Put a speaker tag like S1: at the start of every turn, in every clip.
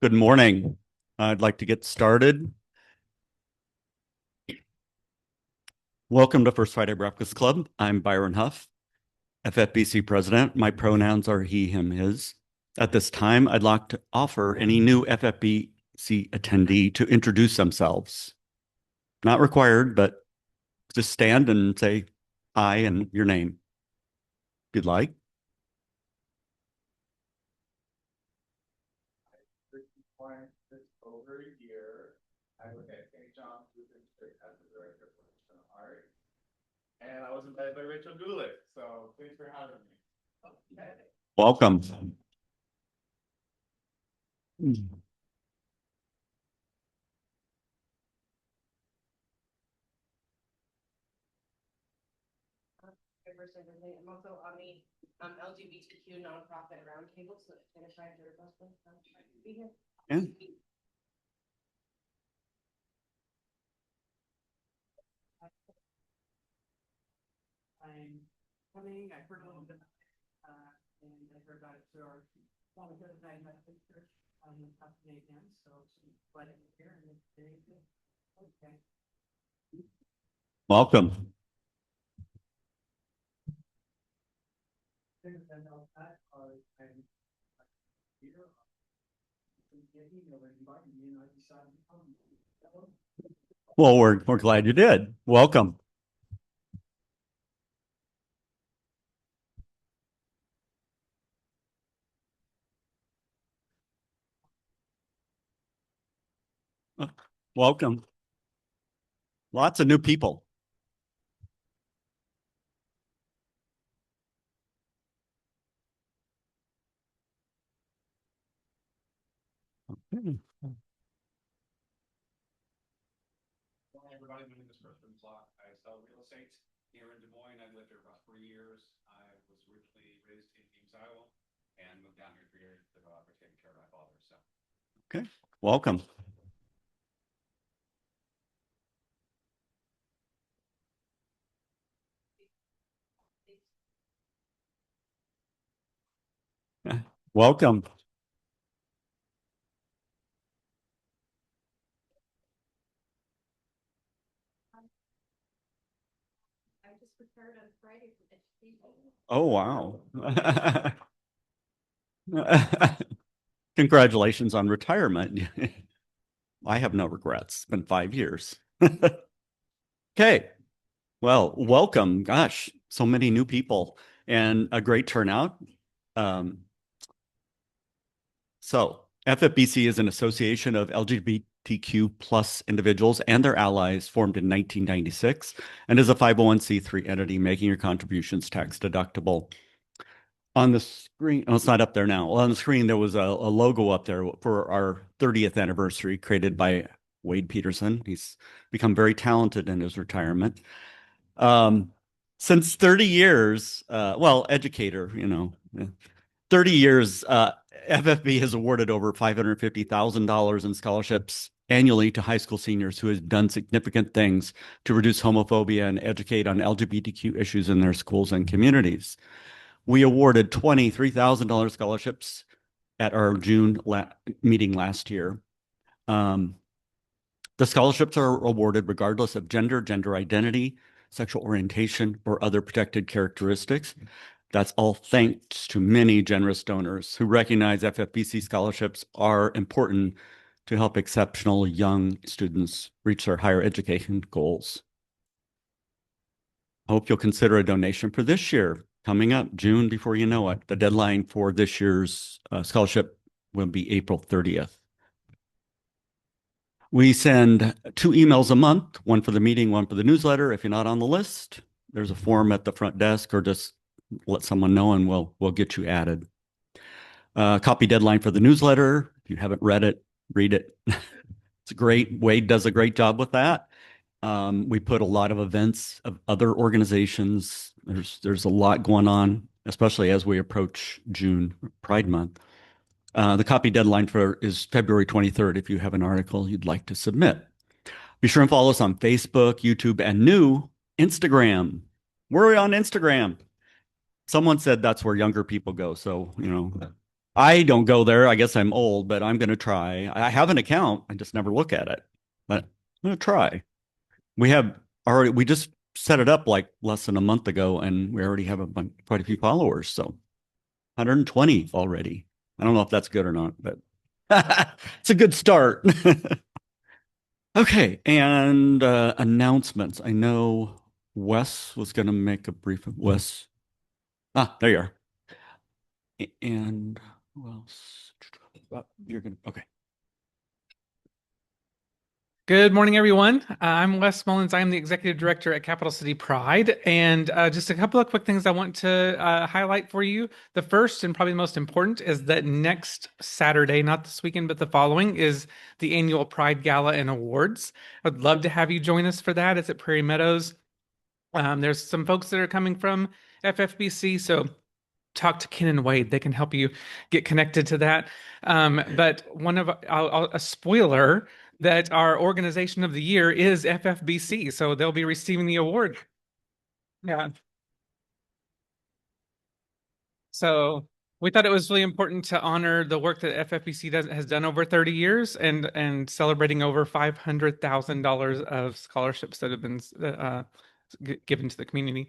S1: Good morning. I'd like to get started. Welcome to First Friday Breakfast Club. I'm Byron Huff, FFBC president. My pronouns are he, him, his. At this time, I'd like to offer any new FFBC attendee to introduce themselves. Not required, but just stand and say hi and your name, if you'd like.
S2: Over a year, I work at Pappajohn as the director of Princeton Art, and I was invited by Rachel Gulick. So thanks for having me. Okay.
S1: Welcome.
S3: I'm also on the LGBTQ nonprofit roundtable, so it's gonna try to be here.
S1: Yeah.
S3: I'm coming. I heard a little bit, and I heard about it through our because I met the church company again, so she's glad I'm here and it's very good. Okay.
S1: Welcome. Well, we're glad you did. Welcome. Welcome. Lots of new people.
S2: Hi, everybody. My name is Princeton. I sell real estate here in Des Moines. I've lived here for about 3 years. I was originally raised in Ames, Iowa, and moved down here 3 years ago after taking care of my father. So,
S1: okay, welcome. Welcome.
S3: I just prepared on Friday for education.
S1: Oh, wow. Congratulations on retirement. I have no regrets. It's been 5 years. Okay. Well, welcome. Gosh, so many new people and a great turnout. So FFBC is an association of LGBTQ plus individuals and their allies formed in 1996 and is a 501c3 entity making your contributions tax deductible. On the screen, oh, it's not up there now. Well, on the screen, there was a logo up there for our 30th anniversary created by Wade Peterson. He's become very talented in his retirement. Since 30 years, well, educator, 30 years, FFB has awarded over $550,000 in scholarships annually to high school seniors who have done significant things to reduce homophobia and educate on LGBTQ issues in their schools and communities. We awarded $23,000 scholarships at our June meeting last year. The scholarships are awarded regardless of gender, gender identity, sexual orientation, or other protected characteristics. That's all thanks to many generous donors who recognize FFBC scholarships are important to help exceptional young students reach their higher education goals. I hope you'll consider a donation for this year. Coming up June before you know it. The deadline for this year's scholarship will be April 30th. We send 2 emails a month, one for the meeting, one for the newsletter. If you're not on the list, there's a form at the front desk, or just let someone know and we'll get you added. Copy deadline for the newsletter. If you haven't read it, read it. It's great. Wade does a great job with that. We put a lot of events of other organizations. There's a lot going on, especially as we approach June, Pride Month. The copy deadline is February 23rd if you have an article you'd like to submit. Be sure and follow us on Facebook, YouTube, and new Instagram. We're on Instagram. Someone said that's where younger people go. So, I don't go there. I guess I'm old, but I'm going to try. I have an account. I just never look at it, but I'm going to try. We just set it up like less than a month ago, and we already have quite a few followers. So 120 already. I don't know if that's good or not, but it's a good start. Okay, and announcements. I know Wes was going to make a brief. Wes, there you are. And who else? You're gonna okay.
S4: Good morning, everyone. I'm Wes Mullins. I'm the executive director at Capital City Pride. And just a couple of quick things I want to highlight for you. The first and probably the most important is that next Saturday, not this weekend, but the following, is the annual Pride Gala and Awards. I'd love to have you join us for that. It's at Prairie Meadows. There's some folks that are coming from FFBC, so talk to Ken and Wade. They can help you get connected to that. But a spoiler that our organization of the year is FFBC, so they'll be receiving the award. Yeah. So we thought it was really important to honor the work that FFBC has done over 30 years and celebrating over $500,000 of scholarships that have been given to the community.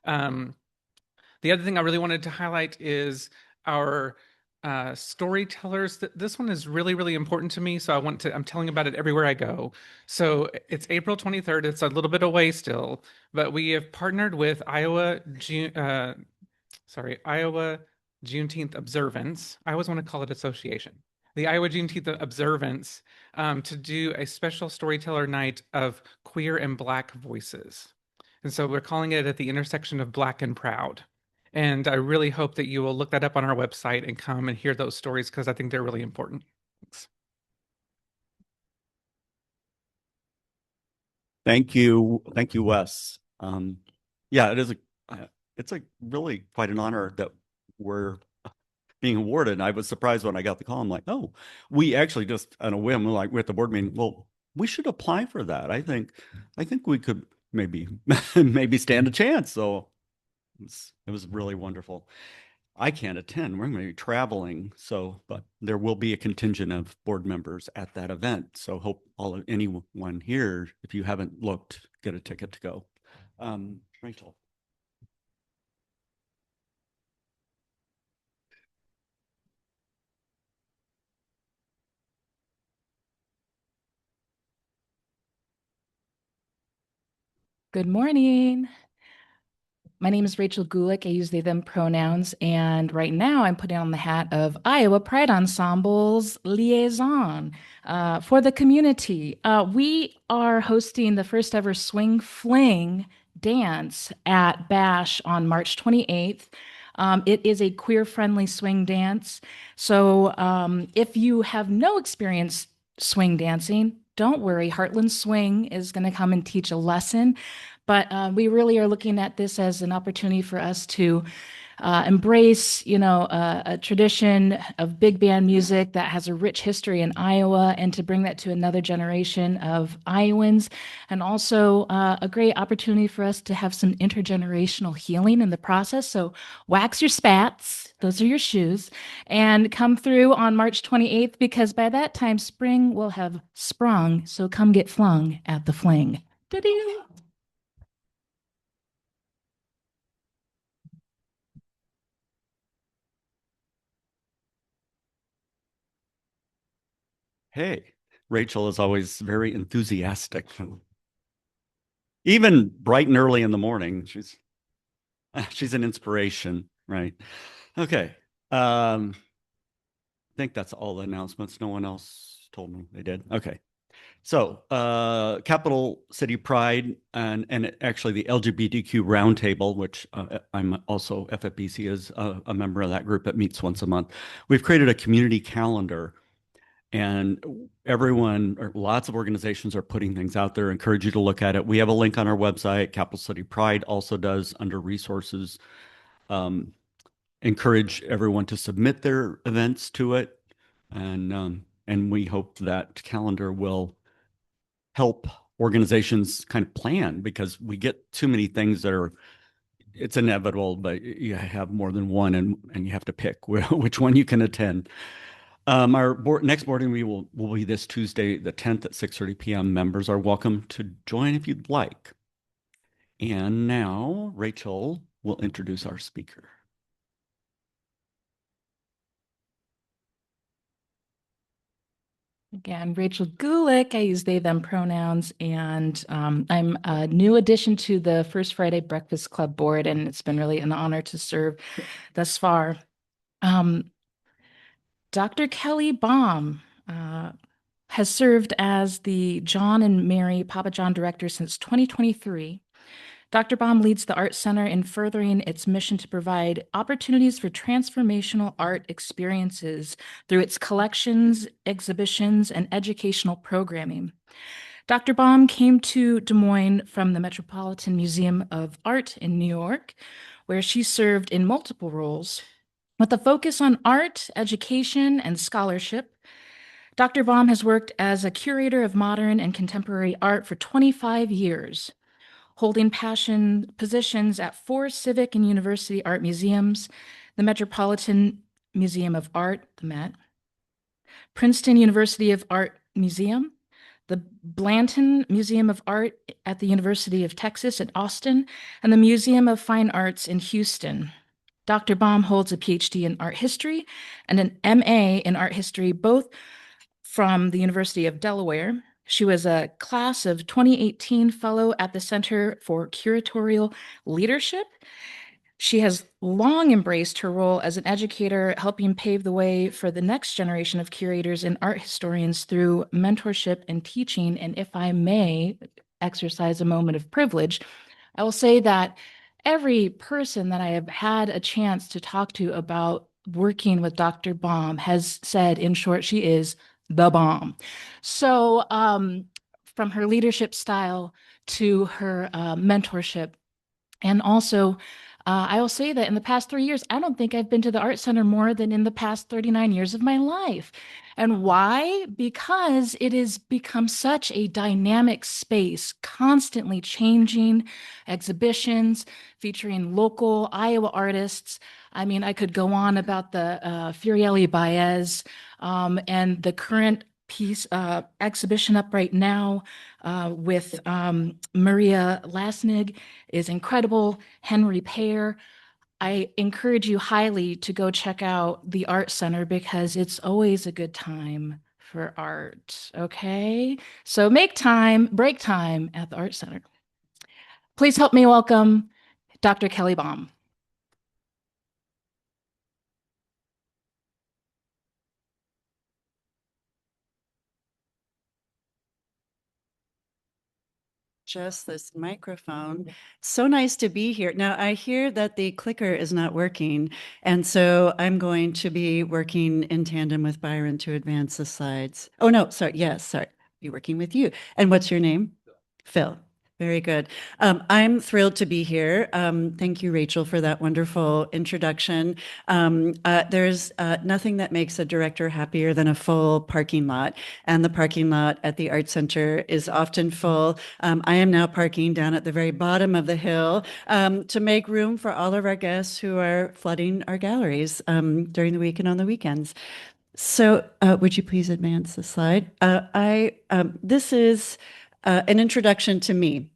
S4: The other thing I really wanted to highlight is our storytellers. This one is really, really important to me. So I'm telling about it everywhere I go. So it's April 23rd. It's a little bit away still, but we have partnered with Iowa Juneteenth Observance. I always want to call it association. The Iowa Juneteenth Observance to do a special storyteller night of queer and Black voices. And so we're calling it at the intersection of Black and Proud. And I really hope that you will look that up on our website and come and hear those stories because I think they're really important. Thanks.
S1: Thank you, Wes. Yeah, it's really quite an honor that we're being awarded. And I was surprised when I got the call. I'm like, oh, we actually just on a whim, like we're at the board meeting. Well, we should apply for that. I think we could maybe stand a chance. So it was really wonderful. I can't attend. We're going to be traveling, but there will be a contingent of board members at that event. So hope anyone here, if you haven't looked, get a ticket to go. Rachel.
S5: Good morning. My name is Rachel Gulick. I use they, them pronouns. And right now I'm putting on the hat of Iowa Pride Ensemble's liaison for the community. We are hosting the first ever Swing Fling dance at Bash on March 28th. It is a queer-friendly swing dance. So if you have no experience swing dancing, don't worry. Heartland Swing is going to come and teach a lesson. But we really are looking at this as an opportunity for us to embrace, a tradition of big band music that has a rich history in Iowa and to bring that to another generation of Iowans. And also a great opportunity for us to have some intergenerational healing in the process. So wax your spats. Those are your shoes. And come through on March 28th because by that time, spring will have sprung. So come get flung at the fling. Da-ding.
S1: Hey, Rachel is always very enthusiastic. Even bright and early in the morning, she's an inspiration, right? Okay. I think that's all the announcements. No one else told me they did. Okay. So Capital City Pride and actually the LGBTQ Roundtable, which I'm also FFBC is a member of that group that meets once a month. We've created a community calendar. And lots of organizations are putting things out there. Encourage you to look at it. We have a link on our website. Capital City Pride also does under resources. Encourage everyone to submit their events to it. And we hope that calendar will help organizations kind of plan, because we get too many things that are, it's inevitable, but you have more than one, and you have to pick which one you can attend. Our next board meeting will be this Tuesday, the 10th at 6:30 p.m. Members are welcome to join if you'd like. And now Rachel will introduce our speaker.
S5: Again, Rachel Gulick. I use they, them pronouns, and I'm a new addition to the First Friday Breakfast Club board, and it's been really an honor to serve thus far. Dr. Kelly Baum has served as the John and Mary Pappajohn Director since 2023. Dr. Baum leads the Art Center in furthering its mission to provide opportunities for transformational art experiences through its collections, exhibitions, and educational programming. Dr. Baum came to Des Moines from the Metropolitan Museum of Art in New York, where she served in multiple roles with a focus on art, education, and scholarship. Dr. Baum has worked as a curator of modern and contemporary art for 25 years, holding positions at 4 civic and university art museums, the Metropolitan Museum of Art, the Met, Princeton University of Art Museum, the Blanton Museum of Art at the University of Texas at Austin, and the Museum of Fine Arts in Houston. Dr. Baum holds a Ph.D. in art history and an M.A. in art history, both from the University of Delaware. She was a class of 2018 fellow at the Center for Curatorial Leadership. She has long embraced her role as an educator, helping pave the way for the next generation of curators and art historians through mentorship and teaching. And if I may exercise a moment of privilege, I will say that every person that I have had a chance to talk to about working with Dr. Baum has said, in short, she is the bomb. So from her leadership style to her mentorship, and also I will say that in the past 3 years, I don't think I've been to the Art Center more than in the past 39 years of my life. And why? Because it has become such a dynamic space, constantly changing, exhibitions featuring local Iowa artists. I mean, I could go on about the Furieli Baez and the current exhibition up right now with Maria Lasnig is incredible. Henry Pear. I encourage you highly to go check out the Art Center because it's always a good time for art. Okay, so make time, break time at the Art Center. Please help me welcome Dr. Kelly Baum.
S6: Just this microphone. So nice to be here. Now, I hear that the clicker is not working, and so I'm going to be working in tandem with Byron to advance the slides. Oh, no, sorry. Yes, sorry. Be working with you. And what's your name? Phil. Very good. I'm thrilled to be here. Thank you, Rachel, for that wonderful introduction. There's nothing that makes a director happier than a full parking lot, and the parking lot at the Art Center is often full. I am now parking down at the very bottom of the hill to make room for all of our guests who are flooding our galleries during the week and on the weekends. So would you please advance the slide? This is an introduction to me.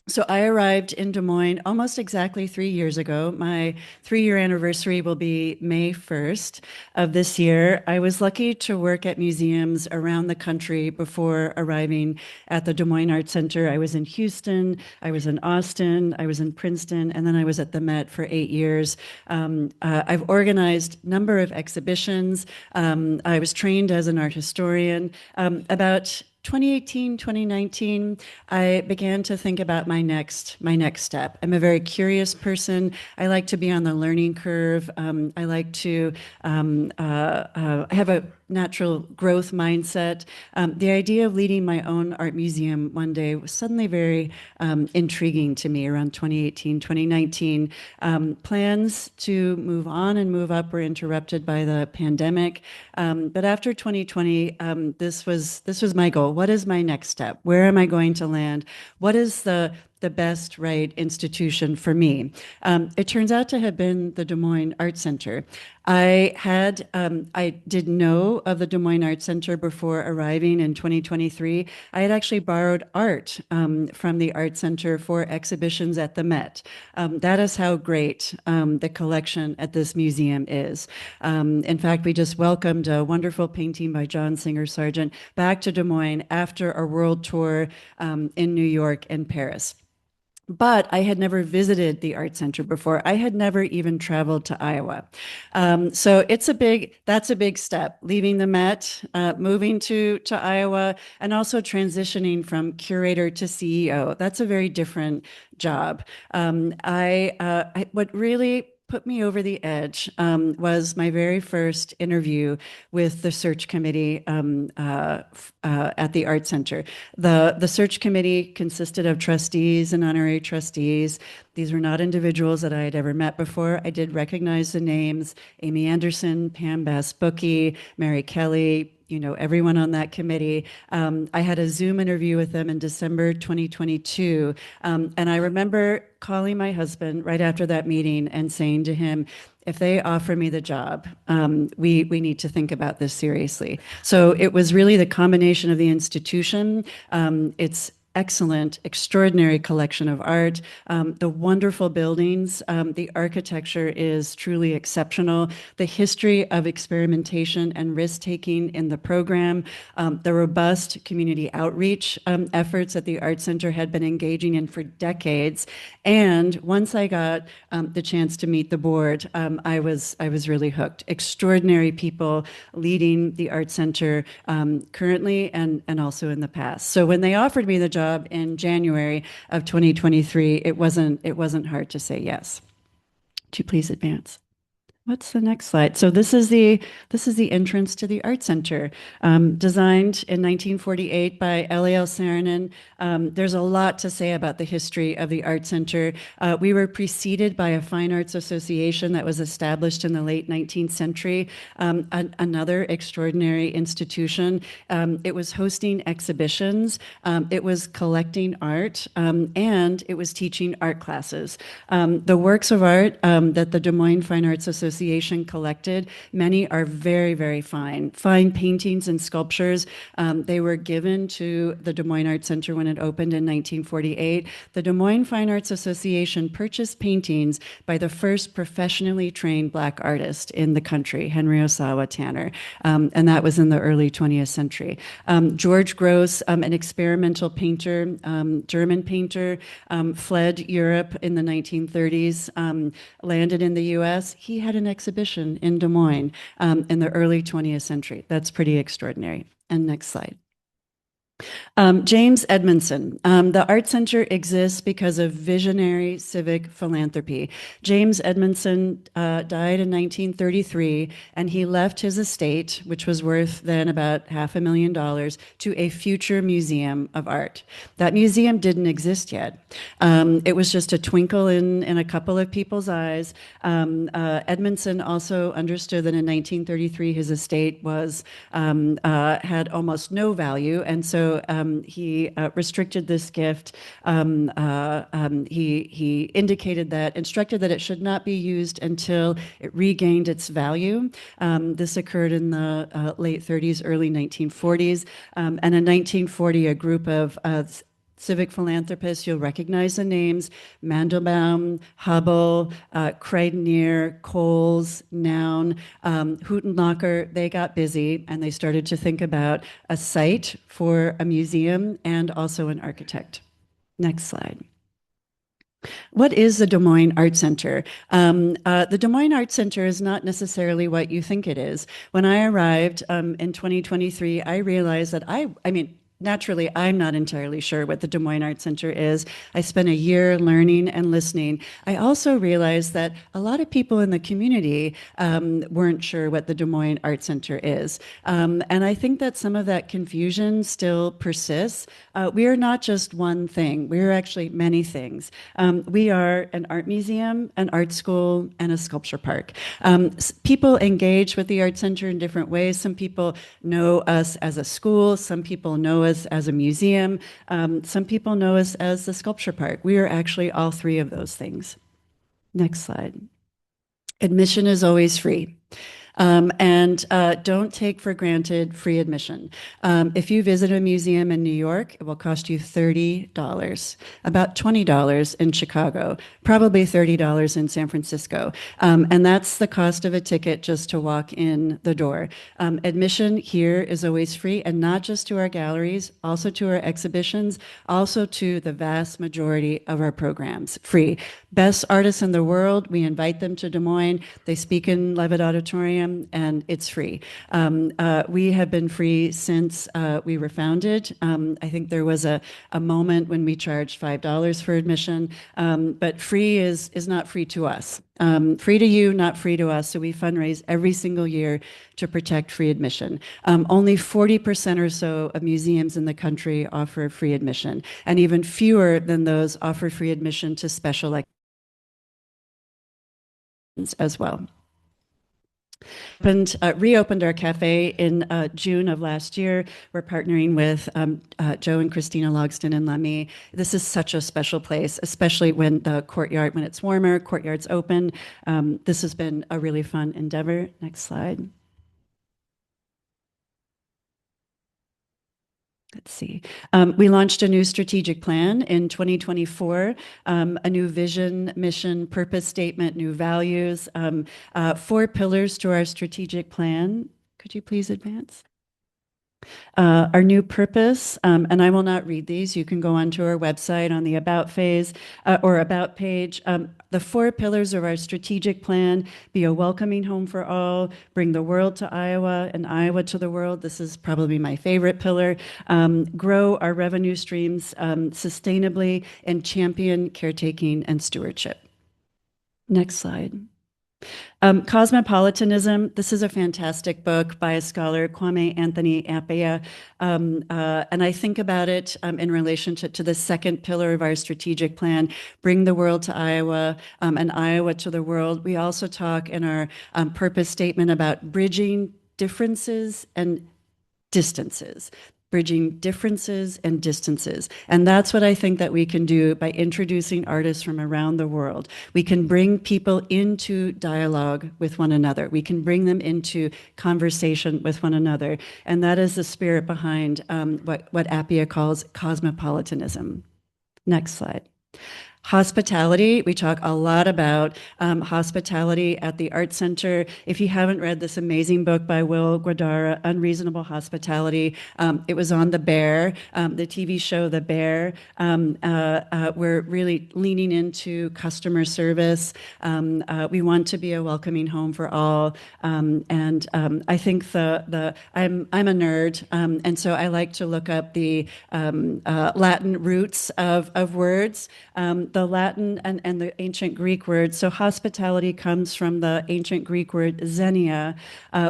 S6: So I arrived in Des Moines almost exactly 3 years ago. My 3-year anniversary will be May 1st of this year. I was lucky to work at museums around the country before arriving at the Des Moines Art Center. I was in Houston, I was in Austin, I was in Princeton, and then I was at the Met for 8 years. I've organized a number of exhibitions. I was trained as an art historian. About 2018, 2019, I began to think about my next step. I'm a very curious person. I like to be on the learning curve. I like to have a natural growth mindset. The idea of leading my own art museum one day was suddenly very intriguing to me around 2018, 2019. Plans to move on and move up were interrupted by the pandemic. But after 2020, this was my goal. What is my next step? Where am I going to land? What is the best right institution for me? It turns out to have been the Des Moines Art Center. I did know of the Des Moines Art Center before arriving in 2023. I had actually borrowed art from the Art Center for exhibitions at the Met. That is how great the collection at this museum is. In fact, we just welcomed a wonderful painting by John Singer Sargent back to Des Moines after a world tour in New York and Paris. But I had never visited the Art Center before. I had never even traveled to Iowa. So that's a big step, leaving the Met, moving to Iowa, and also transitioning from curator to CEO. That's a very different job. What really put me over the edge was my very first interview with the search committee at the Art Center. The search committee consisted of trustees and honorary trustees. These were not individuals that I had ever met before. I did recognize the names: Amy Anderson, Pam Bass-Bookie, Mary Kelly, everyone on that committee. I had a Zoom interview with them in December 2022. And I remember calling my husband right after that meeting and saying to him, if they offer me the job, we need to think about this seriously. So it was really the combination of the institution, its excellent, extraordinary collection of art, the wonderful buildings. The architecture is truly exceptional. The history of experimentation and risk-taking in the program, the robust community outreach efforts that the Art Center had been engaging in for decades. And once I got the chance to meet the board, I was really hooked. Extraordinary people leading the Art Center currently and also in the past. So when they offered me the job in January of 2023, it wasn't hard to say yes. Would you please advance? What's the next slide? So this is the entrance to the Art Center, designed in 1948 by Eliel Saarinen. There's a lot to say about the history of the Art Center. We were preceded by a fine arts association that was established in the late 19th century, another extraordinary institution. It was hosting exhibitions, it was collecting art, and it was teaching art classes. The works of art that the Des Moines Fine Arts Association collected, many are very, very fine paintings and sculptures. They were given to the Des Moines Art Center when it opened in 1948. The Des Moines Fine Arts Association purchased paintings by the first professionally trained Black artist in the country, Henry Osawa Tanner, and that was in the early 20th century. George Gross, an experimental painter, German painter, fled Europe in the 1930s, landed in the US. He had an exhibition in Des Moines in the early 20th century. That's pretty extraordinary. And next slide. James Edmondson. The Art Center exists because of visionary civic philanthropy. James Edmondson died in 1933, and he left his estate, which was worth then about $500,000, to a future museum of art. That museum didn't exist yet. It was just a twinkle in a couple of people's eyes. Edmondson also understood that in 1933 his estate was had almost no value, and so he restricted this gift. He instructed that it should not be used until it regained its value. This occurred in the late 30s, early 1940s. And in 1940, a group of civic philanthropists, you'll recognize the names: Mandelbaum, Hubble, Kreidner, Coles, Noun, Huttenlocher. They got busy and they started to think about a site for a museum and also an architect. Next slide. What is the Des Moines Art Center? The Des Moines Art Center is not necessarily what you think it is. When I arrived in 2023, I realized that naturally, I'm not entirely sure what the Des Moines Art Center is. I spent a year learning and listening. I also realized that a lot of people in the community weren't sure what the Des Moines Art Center is. And I think that some of that confusion still persists. We are not just one thing. We are actually many things. We are an art museum, an art school, and a sculpture park. People engage with the Art Center in different ways. Some people know us as a school. Some people know us as a museum. Some people know us as the sculpture park. We are actually all three of those things. Next slide. Admission is always free. And don't take for granted free admission. If you visit a museum in New York, it will cost you $30, about $20 in Chicago, probably $30 in San Francisco. And that's the cost of a ticket just to walk in the door. Admission here is always free, and not just to our galleries, also to our exhibitions, also to the vast majority of our programs, free. Best artists in the world, we invite them to Des Moines. They speak in Levitt Auditorium, and it's free. We have been free since we were founded. I think there was a moment when we charged $5 for admission, but free is not free to us. Free to you, not free to us. So we fundraise every single year to protect free admission. Only 40% or so of museums in the country offer free admission, and even fewer than those offer free admission to special as well. Reopened our cafe in June of last year. We're partnering with Joe and Christina Logston and Lummi. This is such a special place, especially when the courtyard, when it's warmer, courtyard's open. This has been a really fun endeavor. Next slide. Let's see. We launched a new strategic plan in 2024, a new vision, mission, purpose statement, new values, 4 pillars to our strategic plan. Could you please advance? Our new purpose, and I will not read these. You can go onto our website on the About phase or About page. The 4 pillars of our strategic plan: be a welcoming home for all, bring the world to Iowa and Iowa to the world. This is probably my favorite pillar. Grow our revenue streams sustainably, and champion caretaking and stewardship. Next slide. Cosmopolitanism. This is a fantastic book by a scholar, Kwame Anthony Appiah. And I think about it in relationship to the second pillar of our strategic plan, bring the world to Iowa and Iowa to the world. We also talk in our purpose statement about bridging differences and distances. Bridging differences and distances. And that's what I think that we can do by introducing artists from around the world. We can bring people into dialogue with one another. We can bring them into conversation with one another. And that is the spirit behind what Appiah calls cosmopolitanism. Next slide. Hospitality. We talk a lot about hospitality at the Art Center. If you haven't read this amazing book by Will Guadara, Unreasonable Hospitality, it was on The Bear, the TV show The Bear. We're really leaning into customer service. We want to be a welcoming home for all. And I think I'm a nerd, and so I like to look up the Latin roots of words. The Latin and the ancient Greek word. So hospitality comes from the ancient Greek word xenia,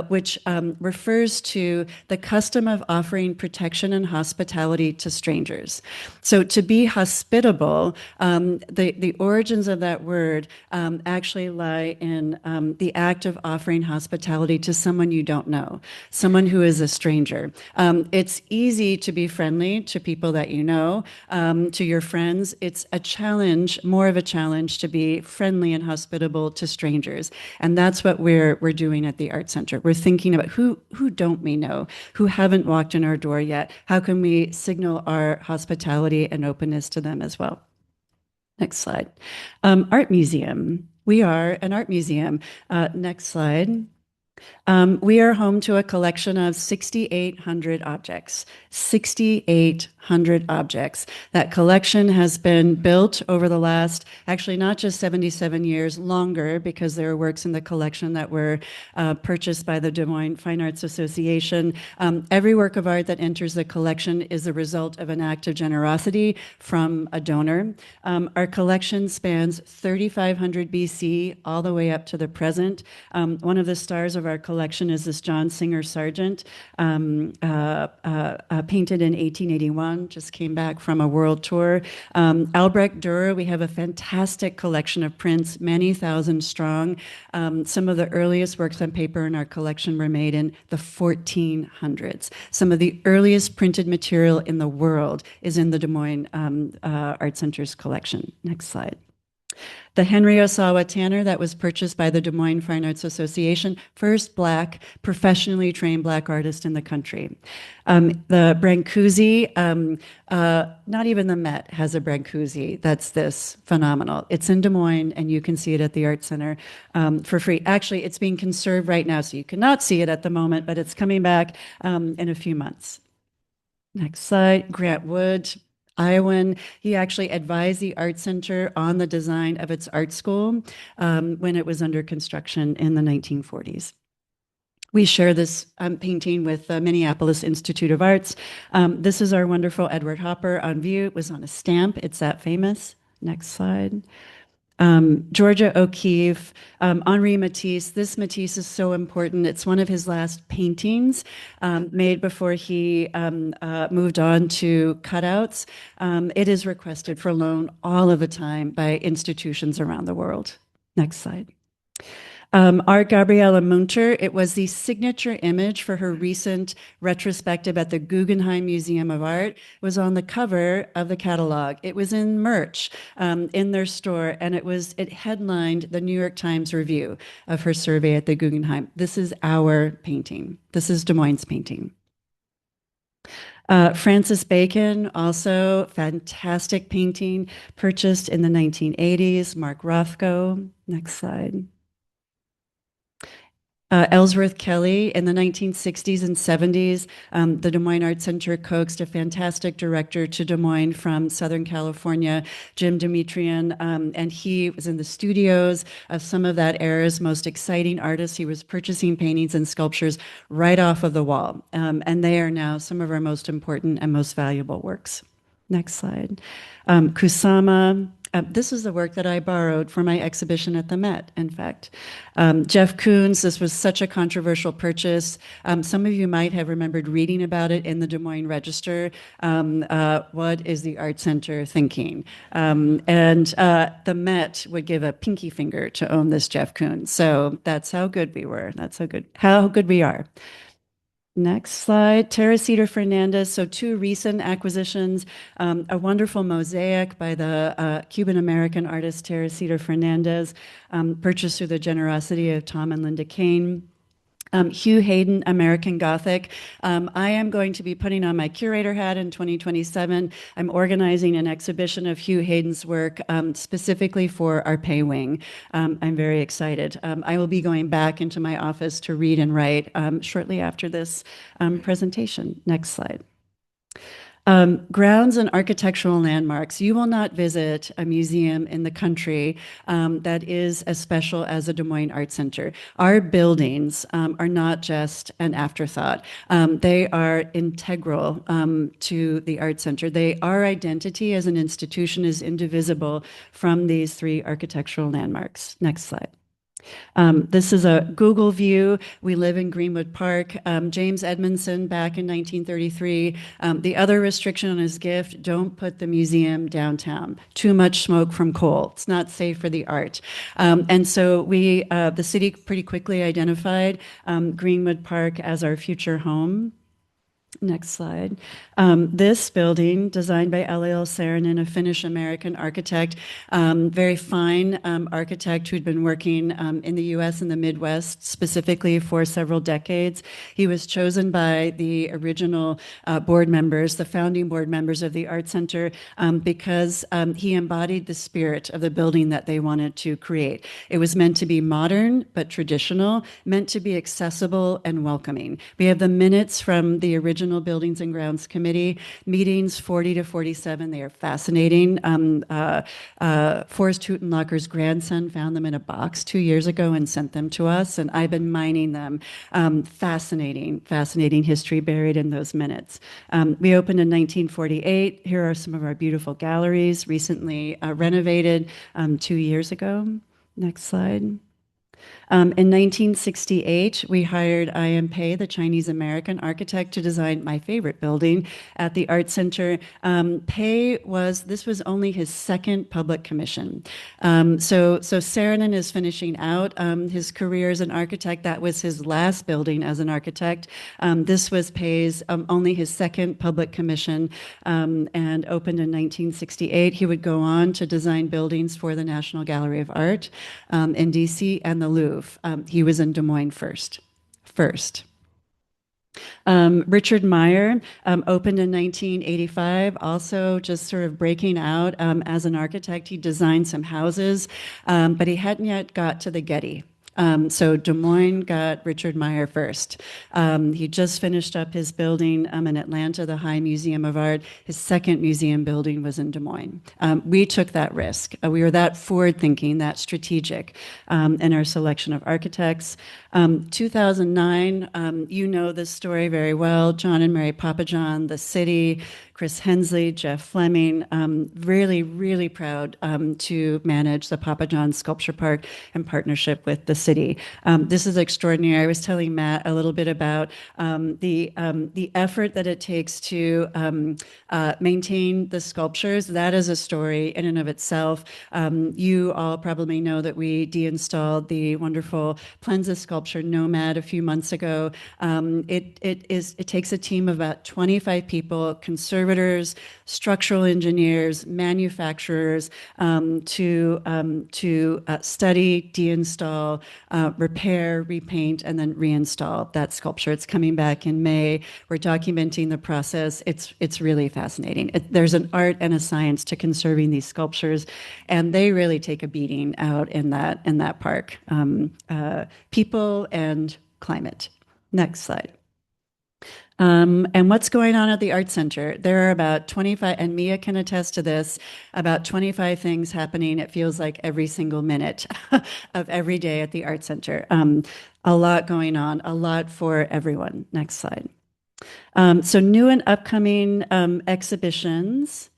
S6: which refers to the custom of offering protection and hospitality to strangers. So to be hospitable, the origins of that word actually lie in the act of offering hospitality to someone you don't know, someone who is a stranger. It's easy to be friendly to people that you know, to your friends. It's a challenge, more of a challenge, to be friendly and hospitable to strangers. And that's what we're doing at the Art Center. We're thinking about who don't we know, who haven't walked in our door yet. How can we signal our hospitality and openness to them as well? Next slide. Art museum. We are an art museum. Next slide. We are home to a collection of 6,800 objects. 6,800 objects. That collection has been built over the last, actually not just 77 years, longer, because there are works in the collection that were purchased by the Des Moines Fine Arts Association. Every work of art that enters the collection is a result of an act of generosity from a donor. Our collection spans 3,500 BC all the way up to the present. One of the stars of our collection is this John Singer Sargent, painted in 1881, just came back from a world tour. Albrecht Dürer, we have a fantastic collection of prints, many thousand strong. Some of the earliest works on paper in our collection were made in the 1400s. Some of the earliest printed material in the world is in the Des Moines Art Center's collection. Next slide. The Henry Osawa Tanner that was purchased by the Des Moines Fine Arts Association, first Black, professionally trained Black artist in the country. The Brancusi, not even the Met has a Brancusi that's this phenomenal. It's in Des Moines, and you can see it at the Art Center for free. Actually, it's being conserved right now, so you cannot see it at the moment, but it's coming back in a few months. Next slide. Grant Wood, Iowan. He actually advised the Art Center on the design of its art school when it was under construction in the 1940s. We share this painting with the Minneapolis Institute of Arts. This is our wonderful Edward Hopper on view. It was on a stamp. It's that famous. Next slide. Georgia O'Keeffe, Henri Matisse. This Matisse is so important. It's one of his last paintings made before he moved on to cutouts. It is requested for loan all of the time by institutions around the world. Next slide. Art Gabriela Munter, it was the signature image for her recent retrospective at the Guggenheim Museum of Art. It was on the cover of the catalog. It was in merch in their store, and it headlined the New York Times review of her survey at the Guggenheim. This is our painting. This is Des Moines' painting. Francis Bacon, also fantastic painting, purchased in the 1980s. Mark Rothko. Next slide. Ellsworth Kelly in the 1960s and 70s, the Des Moines Art Center coaxed a fantastic director to Des Moines from Southern California, Jim Dimitrian, and he was in the studios of some of that era's most exciting artists. He was purchasing paintings and sculptures right off of the wall, and they are now some of our most important and most valuable works. Next slide. Kusama. This is the work that I borrowed for my exhibition at the Met, in fact. Jeff Koons, this was such a controversial purchase. Some of you might have remembered reading about it in the Des Moines Register. What is the Art Center thinking? And the Met would give a pinky finger to own this Jeff Koons. So that's how good we were. That's how good we are. Next slide, Teresita Fernandez. So two recent acquisitions, a wonderful mosaic by the Cuban-American artist Teresita Fernandez, purchased through the generosity of Tom and Linda Kane. Hugh Hayden, American Gothic. I am going to be putting on my curator hat in 2027. I'm organizing an exhibition of Hugh Hayden's work specifically for our pay wing. I'm very excited. I will be going back into my office to read and write shortly after this presentation. Next slide. Grounds and architectural landmarks. You will not visit a museum in the country that is as special as the Des Moines Art Center. Our buildings are not just an afterthought. They are integral to the Art Center. Our identity as an institution is indivisible from these three architectural landmarks. Next slide. This is a Google view. We live in Greenwood Park. James Edmondson back in 1933. The other restriction on his gift, don't put the museum downtown. Too much smoke from coal. It's not safe for the art. And so the city pretty quickly identified Greenwood Park as our future home. Next slide. This building, designed by Eliel Saarinen, a Finnish-American architect, very fine architect who'd been working in the U.S. and the Midwest specifically for several decades. He was chosen by the original board members, the founding board members of the Art Center, because he embodied the spirit of the building that they wanted to create. It was meant to be modern but traditional, meant to be accessible and welcoming. We have the minutes from the original Buildings and Grounds Committee meetings 40 to 47. They are fascinating. Forrest Huttenlocher's grandson found them in a box 2 years ago and sent them to us, and I've been mining them. Fascinating history buried in those minutes. We opened in 1948. Here are some of our beautiful galleries, recently renovated 2 years ago. Next slide. In 1968, we hired I.M. Pei, the Chinese-American architect, to design my favorite building at the Art Center. This was only his second public commission. So Saarinen is finishing out his career as an architect. That was his last building as an architect. This was Pei's only his second public commission, and opened in 1968. He would go on to design buildings for the National Gallery of Art in DC and the Louvre. He was in Des Moines first. Richard Meyer opened in 1985, also just sort of breaking out as an architect. He designed some houses, but he hadn't yet got to the Getty. So Des Moines got Richard Meyer first. He just finished up his building in Atlanta, the High Museum of Art. His second museum building was in Des Moines. We took that risk. We were that forward-thinking, that strategic in our selection of architects. 2009, you know this story very well. John and Mary Pappajohn, the city, Chris Hensley, Jeff Fleming, really, really proud to manage the Pappajohn Sculpture Park in partnership with the city. This is extraordinary. I was telling Matt a little bit about the effort that it takes to maintain the sculptures. That is a story in and of itself. You all probably know that we deinstalled the wonderful Plenza sculpture Nomad a few months ago. It takes a team of about 25 people, conservators, structural engineers, manufacturers, to study, deinstall, repair, repaint, and then reinstall that sculpture. It's coming back in May. We're documenting the process. It's really fascinating. There's an art and a science to conserving these sculptures, and they really take a beating out in that park. People and climate. Next slide. And what's going on at the Art Center? There are about 25, and Mia can attest to this, about 25 things happening, it feels like every single minute of every day at the Art Center. A lot going on, a lot for everyone. Next slide. So new and upcoming exhibitions.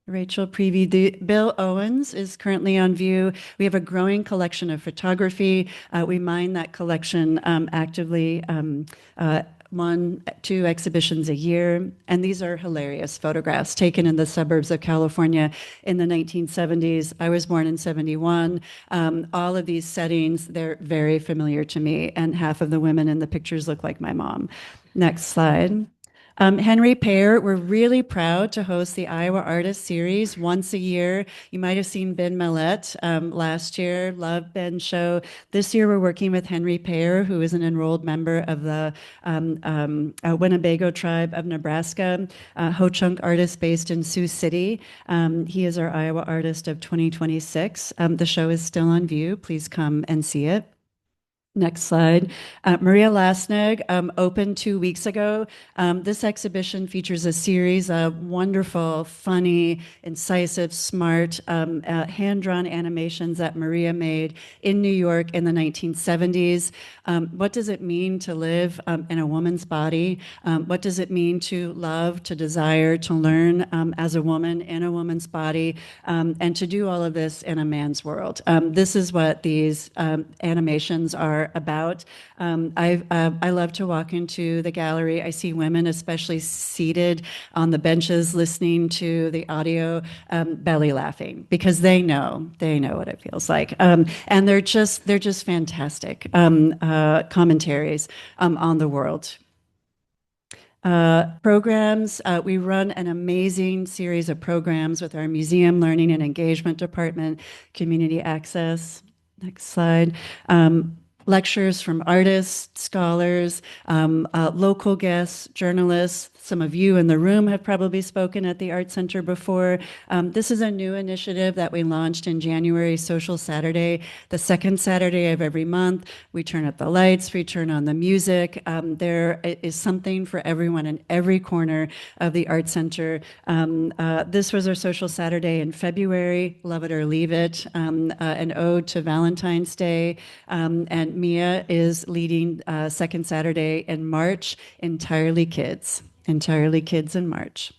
S6: Rachel previewed. Bill Owens is currently on view. We have a growing collection of photography. We mine that collection actively. 1-2 exhibitions a year. And these are hilarious photographs taken in the suburbs of California in the 1970s. I was born in 71. All of these settings, they're very familiar to me. And half of the women in the pictures look like my mom. Next slide. Henry Payer, we're really proud to host the Iowa Artist Series once a year. You might have seen Ben Millett last year, loved Ben's show. This year we're working with Henry Payer, who is an enrolled member of the Winnebago tribe of Nebraska, Ho-Chunk artist based in Sioux City. He is our Iowa Artist of 2026. The show is still on view. Please come and see it. Next slide. Maria Lasnig opened 2 weeks ago. This exhibition features a series of wonderful, funny, incisive, smart, hand-drawn animations that Maria made in New York in the 1970s. What does it mean to live in a woman's body? What does it mean to love, to desire, to learn as a woman in a woman's body, and to do all of this in a man's world? This is what these animations are about. I love to walk into the gallery. I see women, especially seated on the benches, listening to the audio, belly laughing, because they know what it feels like. And they're just fantastic commentaries on the world. Programs, we run an amazing series of programs with our Museum Learning and Engagement Department, Community Access. Next slide. Lectures from artists, scholars, local guests, journalists. Some of you in the room have probably spoken at the Art Center before. This is a new initiative that we launched in January, Social Saturday, the second Saturday of every month. We turn up the lights, we turn on the music. There is something for everyone in every corner of the Art Center. This was our Social Saturday in February, Love It or Leave It, an ode to Valentine's Day. And Mia is leading second Saturday in March, entirely kids in March.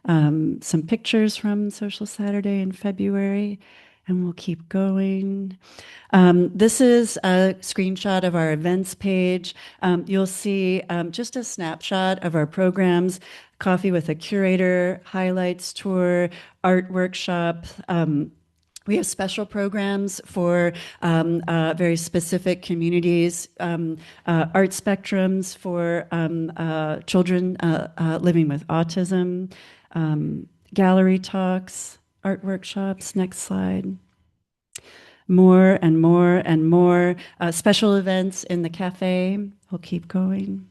S6: Some pictures from Social Saturday in February, and we'll keep going. This is a screenshot of our events page. You'll see just a snapshot of our programs: Coffee with a Curator, Highlights Tour, Art Workshop. We have special programs for very specific communities, art spectrums for children living with autism, gallery talks, art workshops. Next slide. More and more and more special events in the cafe. We'll keep going.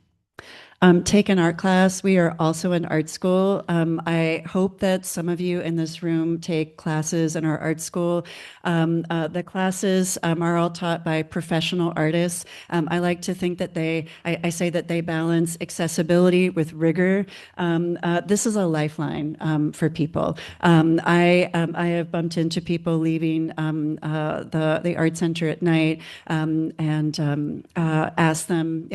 S6: Take an art class. We are also an art school. I hope that some of you in this room take classes in our art school. The classes are all taught by professional artists. I like to think that I say that they balance accessibility with rigor. This is a lifeline for people. I have bumped into people leaving the art center at night and asked them,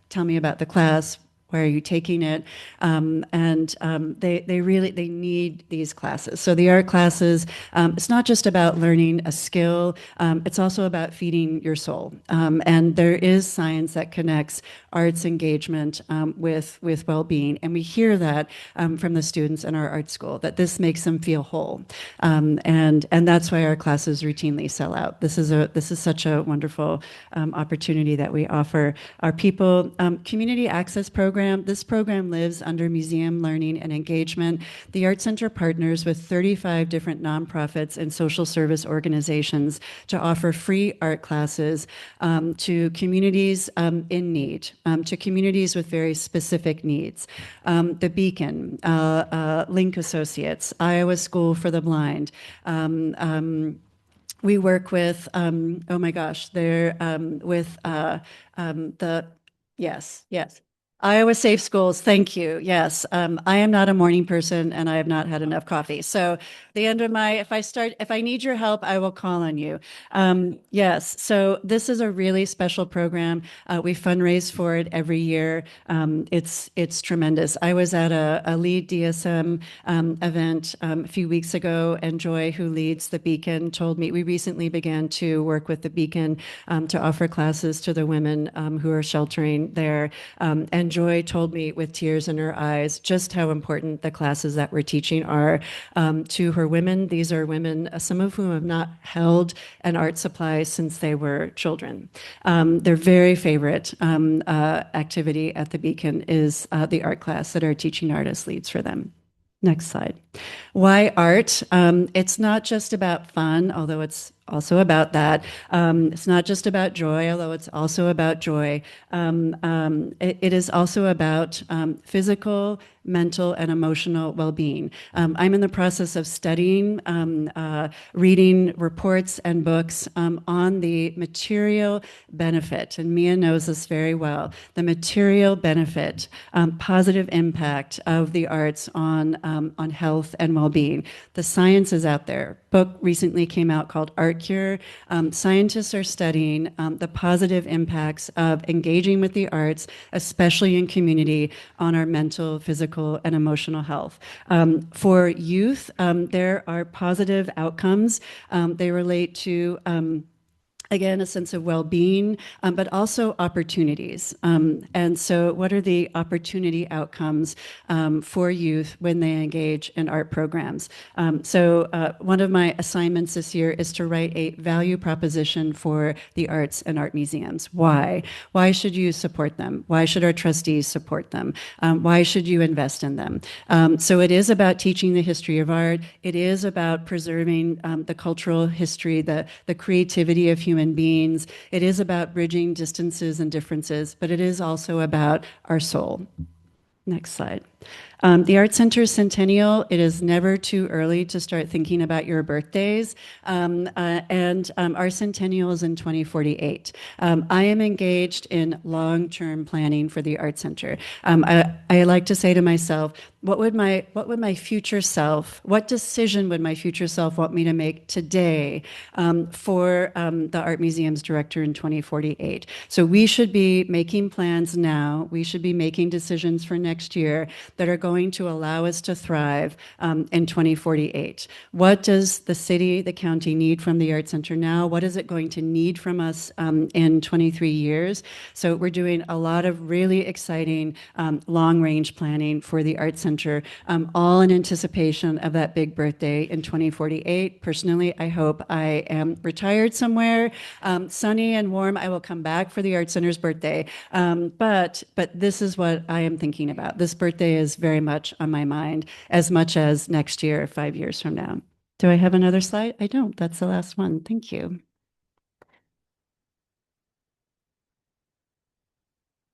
S6: tell me about the class. Why are you taking it? They really need these classes. So the art classes, it's not just about learning a skill, it's also about feeding your soul. And there is science that connects arts engagement with well-being. And we hear that from the students in our art school, that this makes them feel whole. And that's why our classes routinely sell out. This is such a wonderful opportunity that we offer our people. Community access program. This program lives under Museum Learning and Engagement. The Art Center partners with 35 different nonprofits and social service organizations to offer free art classes to communities in need, to communities with very specific needs. The Beacon, Link Associates, Iowa School for the Blind. We work with, oh my gosh, they're with yes. Iowa Safe Schools, thank you. Yes, I am not a morning person and I have not had enough coffee. So the end of if I need your help, I will call on you. Yes, so this is a really special program. We fundraise for it every year. It's tremendous. I was at a lead DSM event a few weeks ago, and Joy, who leads the Beacon, told me we recently began to work with the Beacon to offer classes to the women who are sheltering there. And Joy told me with tears in her eyes just how important the classes that we're teaching are to her women. These are women, some of whom have not held an art supply since they were children. Their very favorite activity at the Beacon is the art class that our teaching artist leads for them. Next slide. Why art? It's not just about fun, although it's also about that. It's not just about joy, although it's also about joy. It is also about physical, mental, and emotional well-being. I'm in the process of studying, reading reports and books on the material benefit, and Mia knows this very well, the material benefit, positive impact of the arts on health and well-being. The science is out there. Book recently came out called Art Cure. Scientists are studying the positive impacts of engaging with the arts, especially in community, on our mental, physical, and emotional health. For youth, there are positive outcomes. They relate to Again, a sense of well-being, but also opportunities. And so what are the opportunity outcomes for youth when they engage in art programs? So one of my assignments this year is to write a value proposition for the arts and art museums. Why? Why should you support them? Why should our trustees support them? Why should you invest in them? So it is about teaching the history of art. It is about preserving the cultural history, the creativity of human beings. It is about bridging distances and differences, but it is also about our soul. Next slide. The Art Center Centennial, it is never too early to start thinking about your birthdays. Our centennial is in 2048. I am engaged in long-term planning for the Art Center. I like to say to myself, what would my future self, what decision would my future self want me to make today for the Art Museum's director in 2048? So we should be making plans now. We should be making decisions for next year that are going to allow us to thrive in 2048. What does the city, the county need from the Art Center now? What is it going to need from us in 23 years? So we're doing a lot of really exciting long-range planning for the Art Center, all in anticipation of that big birthday in 2048. Personally, I hope I am retired somewhere, sunny and warm. I will come back for the Art Center's birthday. But this is what I am thinking about. This birthday is very much on my mind, as much as next year, 5 years from now. Do I have another slide? I don't. That's the last one. Thank you.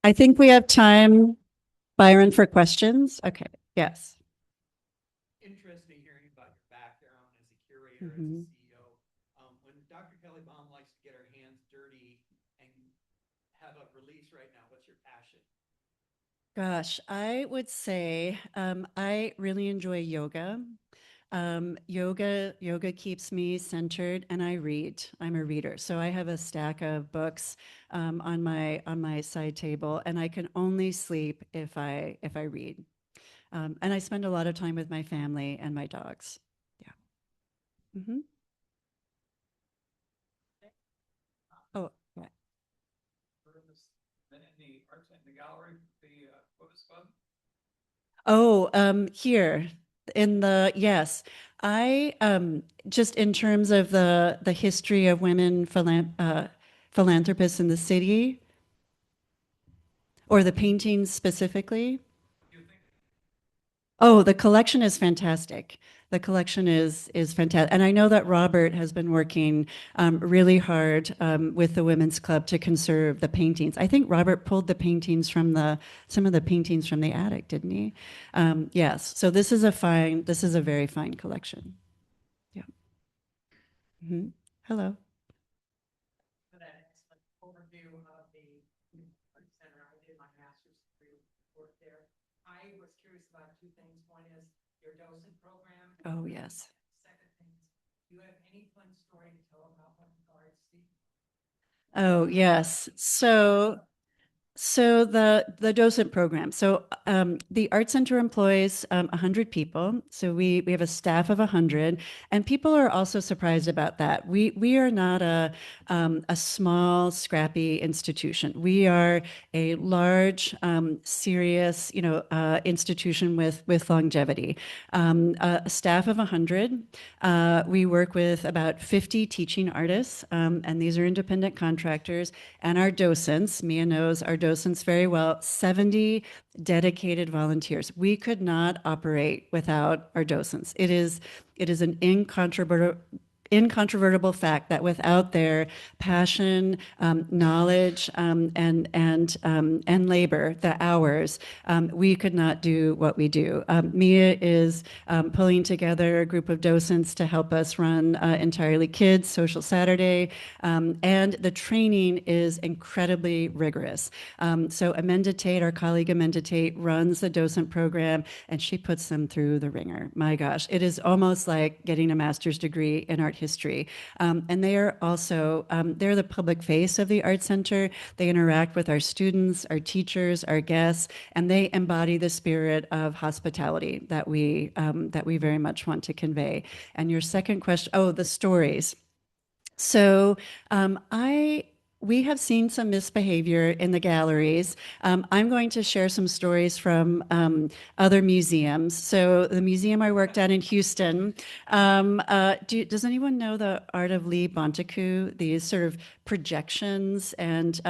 S6: I think we have time, Byron, for questions. Okay. Yes.
S1: Interesting hearing about your background as a curator, as a CEO. When Dr. Kelly Baum likes to get her hands dirty and have a release right now, what's your passion?
S6: Gosh, I would say I really enjoy yoga. Yoga keeps me centered, and I read. I'm a reader, so I have a stack of books on my side table, and I can only sleep if I read. And I spend a lot of time with my family and my dogs. Yeah. Mm-hmm. Oh, yeah.
S2: Then in the arts and the gallery, the Photos Club.
S6: Oh, here in the, yes. I just in terms of the history of women philanthropists in the city, or the paintings specifically. Oh, the collection is fantastic. The collection is fantastic, and I know that Robert has been working really hard with the Women's Club to conserve the paintings. I think Robert pulled the paintings from some of the paintings from the attic, didn't he? Yes. So this is a very fine collection. Yeah. Mm-hmm. Hello.
S3: For that excellent overview of the Art Center. I did my master's degree work there. I was curious about two things. One is your docent program.
S6: Oh, yes.
S3: Second thing is, do you have any fun story to tell about what the arts see?
S6: Oh, yes. So the docent program. So the Art Center employs 100 people. So we have a staff of 100, and people are also surprised about that. We are not a small, scrappy institution. We are a large, serious, institution with longevity. A staff of 100. We work with about 50 teaching artists, and these are independent contractors, and our docents. Mia knows our docents very well. 70 dedicated volunteers. We could not operate without our docents. It is an incontrovertible fact that without their passion, knowledge, and labor, the hours, we could not do what we do. Mia is pulling together a group of docents to help us run Entirely Kids Social Saturday, and the training is incredibly rigorous. So Amanda Tate, our colleague Amanda Tate, runs the docent program, and she puts them through the ringer. My gosh, it is almost like getting a master's degree in art history. And they are also, they're the public face of the Art Center. They interact with our students, our teachers, our guests, and they embody the spirit of hospitality that we very much want to convey. And your second question, oh, the stories. So we have seen some misbehavior in the galleries. I'm going to share some stories from other museums. So the museum I worked at in Houston, does anyone know the art of Lee Bontecu? These sort of projections and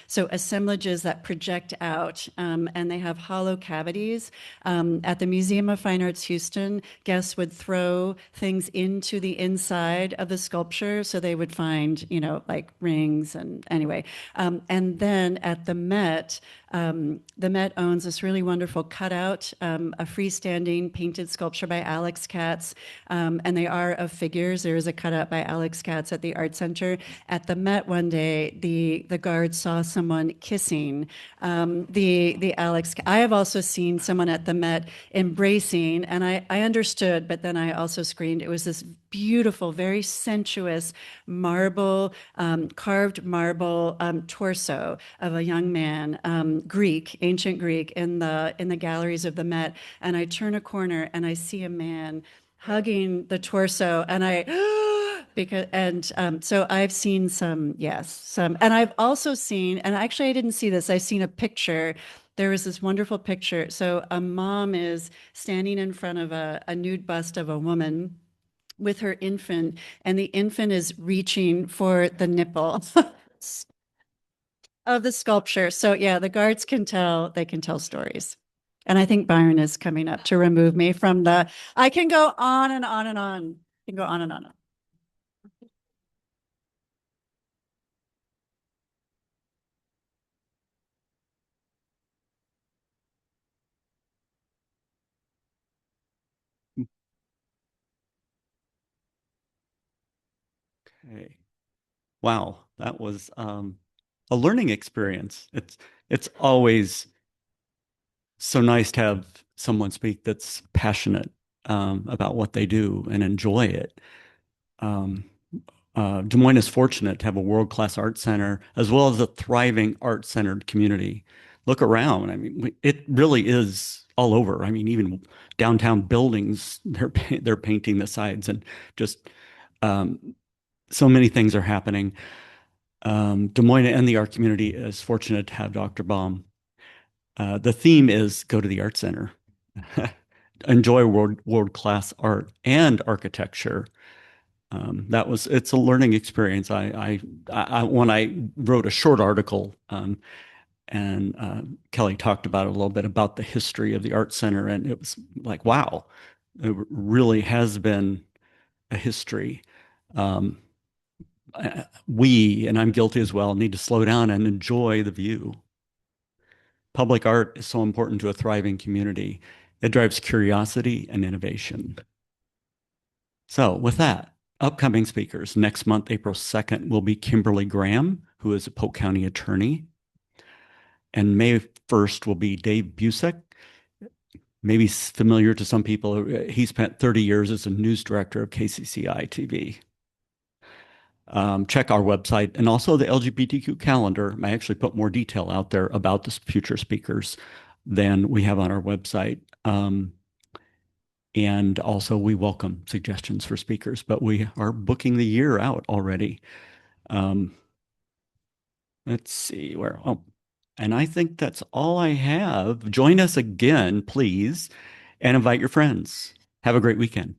S6: so assemblages that project out, and they have hollow cavities. At the Museum of Fine Arts Houston, guests would throw things into the inside of the sculpture, so they would find, like rings and anyway. And then at the Met owns this really wonderful cutout, a freestanding painted sculpture by Alex Katz, and they are of figures. There is a cutout by Alex Katz at the Art Center. At the Met one day, the guards saw someone kissing the Alex. I have also seen someone at the Met embracing, and I understood, but then I also screamed. It was this beautiful, very sensuous marble, carved marble torso of a young man, Greek, ancient Greek, in the galleries of the Met. And I turn a corner and I see a man hugging the torso, and so I've seen some, and I've also seen, and actually I didn't see this. I've seen a picture. There was this wonderful picture. So a mom is standing in front of a nude bust of a woman with her infant, and the infant is reaching for the nipple of the sculpture. So yeah, the guards they can tell stories. And I think Byron is coming up to remove me from I can go on and on and on. I can go on and on.
S1: Okay. Wow, that was a learning experience. It's always so nice to have someone speak that's passionate about what they do and enjoy it. Um, Des Moines is fortunate to have a world-class art center as well as a thriving art-centered community. Look around. I mean, it really is all over. I mean, even downtown buildings, they're painting the sides, and just so many things are happening. Des Moines and the art community is fortunate to have Dr. Baum. The theme is go to the art center, enjoy world-class art and architecture. It's a learning experience. When I wrote a short article, and Kelly talked about it a little bit about the history of the art center, and it was like, wow, it really has been a history. And I'm guilty as well, need to slow down and enjoy the view. Public art is so important to a thriving community. It drives curiosity and innovation. So with that, upcoming speakers next month, April 2nd, will be Kimberly Graham, who is a Polk County attorney. And May 1st will be Dave Busick. Maybe familiar to some people. He spent 30 years as a news director of KCCI TV. Check our website and also the LGBTQ calendar. I actually put more detail out there about the future speakers than we have on our website. And also we welcome suggestions for speakers, but we are booking the year out already. Let's see where, and I think that's all I have. Join us again, please, and invite your friends. Have a great weekend.